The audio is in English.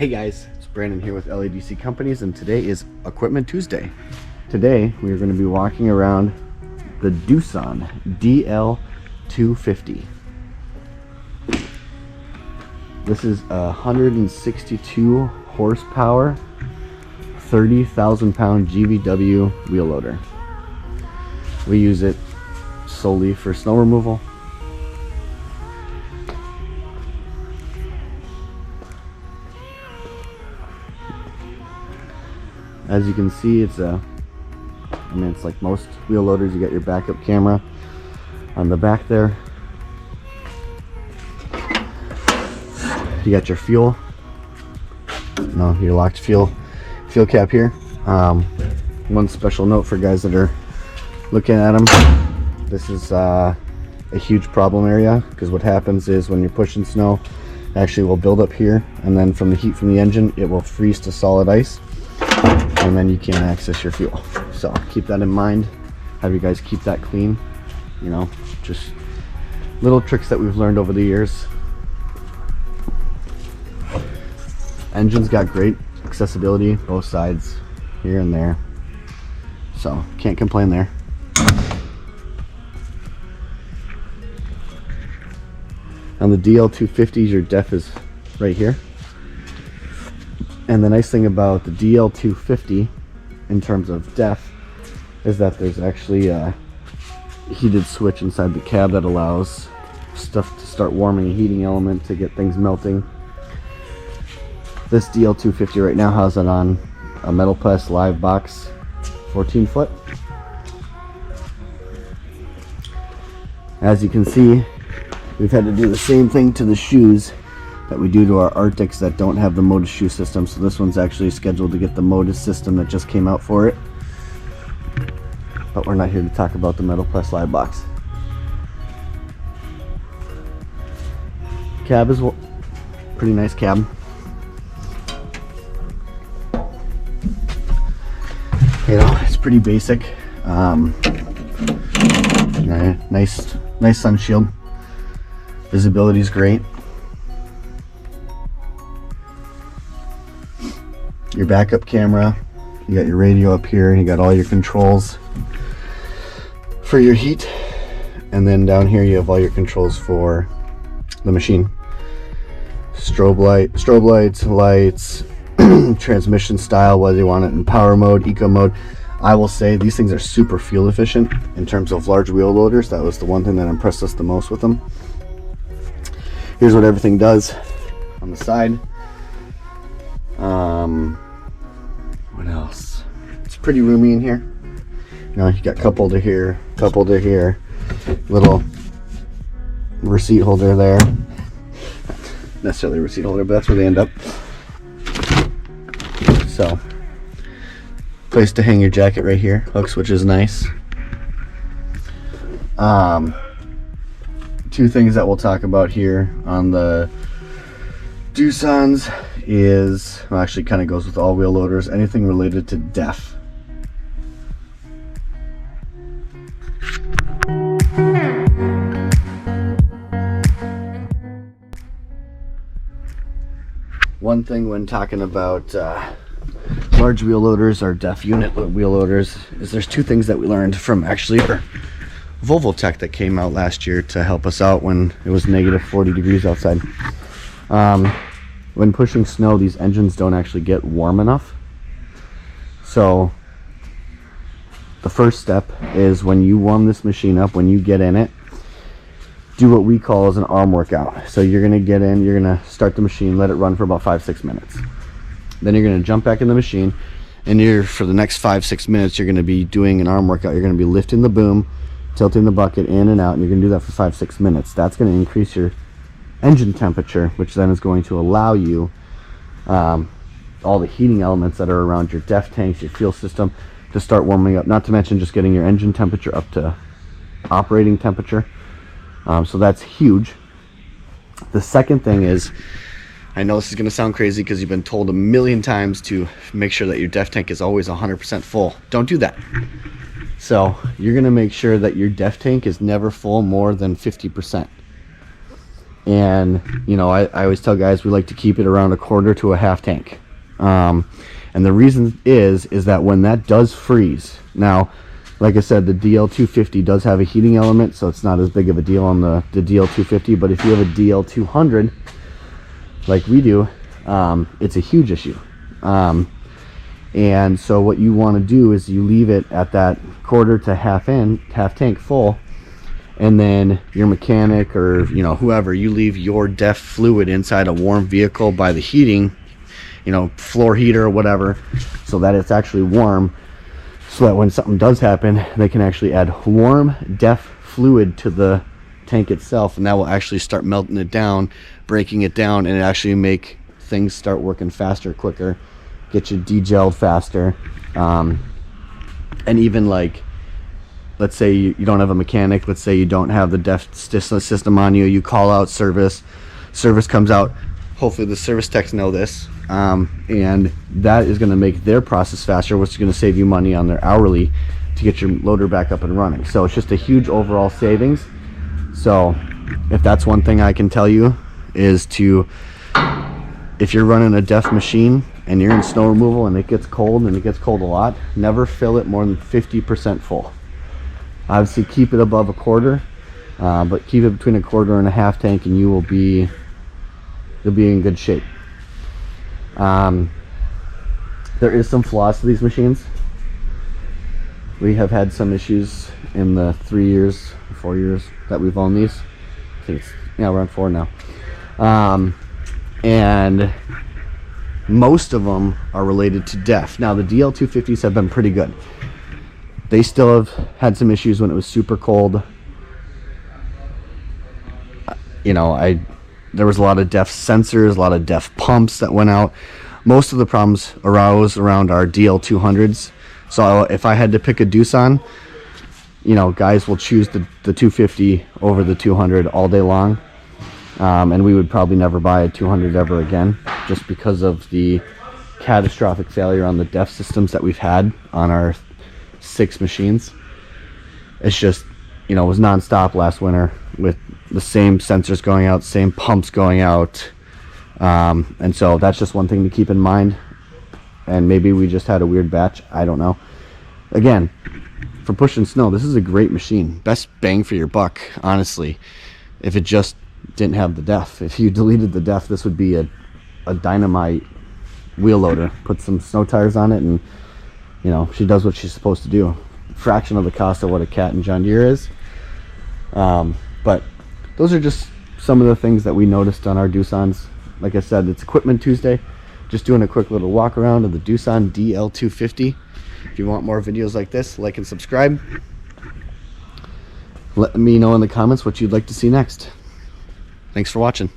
Hey guys, it's Brandon here with LADC Companies, and today is Equipment Tuesday. Today we are going to be walking around the Doosan Dl250. This is a 162 horsepower, 30,000 pound GVW wheel loader. We use it solely for snow removal. As you can see, it's like most wheel loaders. You got your backup camera on the back there. You got your fuel. No, your locked fuel cap here. One special note for guys that are looking at them. This is a huge problem area, because what happens is when you're pushing snow, it actually will build up here, and then from the heat from the engine, it will freeze to solid ice. And then you can't access your fuel. So keep that in mind. Have you guys keep that clean. You know, just little tricks that we've learned over the years. Engine's got great accessibility, both sides, here and there. So can't complain there. On the Dl250s, your def is right here. And the nice thing about the Dl250 in terms of def is that there's actually a heated switch inside the cab that allows stuff to start warming, a heating element to get things melting. This Dl250 right now has it on a Metal Plus live box 14 foot. As you can see, we've had to do the same thing to the shoes that we do to our Arctics that don't have the Modus shoe system. So this one's actually scheduled to get the Modus system that just came out for it. But we're not here to talk about the Metal Plus live box. Cab is pretty nice cab. You know, it's pretty basic. Nice sun shield. Visibility is great. Your backup camera, you got your radio up here, and you got all your controls for your heat, and then down here you have all your controls for the machine. Strobe lights, transmission style, whether you want it in power mode, eco mode. I will say these things are super fuel efficient in terms of large wheel loaders. That was the one thing that impressed us the most with them. Here's what everything does on the side. What else? It's pretty roomy in here. You know, you got cup holder here, little receipt holder there. Not necessarily a receipt holder, but that's where they end up. So, place to hang your jacket right here, hooks, which is nice. Two things that we'll talk about here on the Doosans is, well, actually kind of goes with all wheel loaders, anything related to def. One thing when talking about large wheel loaders or def unit wheel loaders is there's two things that we learned from actually our Volvo tech that came out last year to help us out when it was negative 40 degrees outside. When pushing snow, these engines don't actually get warm enough. So the first step is, when you warm this machine up, when you get in it, do what we call as an arm workout. So you're gonna get in, you're gonna start the machine, let it run for about 5-6 minutes. Then you're gonna jump back in the machine, and for the next 5-6 minutes, you're gonna be doing an arm workout. You're gonna be lifting the boom, tilting the bucket in and out, and you're gonna do that for 5-6 minutes. That's gonna increase your engine temperature, which then is going to allow you all the heating elements that are around your def tanks, your fuel system, to start warming up, not to mention just getting your engine temperature up to operating temperature. So that's huge. The second thing is, I know this is going to sound crazy because you've been told a million times to make sure that your def tank is always 100% full. Don't do that. So you're going to make sure that your def tank is never full more than 50%. And you know, I always tell guys we like to keep it around a quarter to a half tank. And the reason is that when that does freeze, now like I said, the Dl250 does have a heating element, so it's not as big of a deal on the Dl250, but if you have a Dl200 like we do, it's a huge issue. And so what you want to do is you leave it at that quarter to half tank full, and then your mechanic or you know whoever, you leave your DEF fluid inside a warm vehicle by the heating, you know, floor heater or whatever, so that it's actually warm, so that when something does happen they can actually add warm DEF fluid to the tank itself, and that will actually start melting it down, breaking it down, and it actually make things start working faster, quicker, get you degelled faster. And even like, let's say you don't have a mechanic, let's say you don't have the DEF system on you, you call out service comes out, hopefully the service techs know this, and that is going to make their process faster, which is going to save you money on their hourly to get your loader back up and running. So it's just a huge overall savings. So if that's one thing I can tell you, is to, if you're running a DEF machine and you're in snow removal and it gets cold, and it gets cold a lot, never fill it more than 50% full. Obviously keep it above a quarter, but keep it between a quarter and a half tank, and you'll be in good shape. There is some flaws to these machines. We have had some issues in the 4 years that we've owned these. I think it's, yeah, we're on 4 now. And most of them are related to DEF. Now the Dl250s have been pretty good. They still have had some issues when it was super cold. You know, there was a lot of DEF sensors, a lot of DEF pumps that went out. Most of the problems arose around our Dl200s. So if I had to pick a Doosan, you know, guys will choose the 250 over the 200 all day long. And we would probably never buy a 200 ever again, just because of the catastrophic failure on the DEF systems that we've had on our 6 machines. It's just, you know, it was non-stop last winter with the same sensors going out, same pumps going out. And so that's just one thing to keep in mind. And maybe we just had a weird batch, I don't know. Again, for pushing snow, this is a great machine. Best bang for your buck, honestly. If it just didn't have the DEF. If you deleted the DEF, this would be a dynamite wheel loader. Put some snow tires on it and, you know, she does what she's supposed to do. Fraction of the cost of what a Cat and John Deere is. But those are just some of the things that we noticed on our Doosans. Like I said, it's Equipment Tuesday. Just doing a quick little walk around of the Doosan Dl250. If you want more videos like this, like and subscribe. Let me know in the comments what you'd like to see next. Thanks for watching.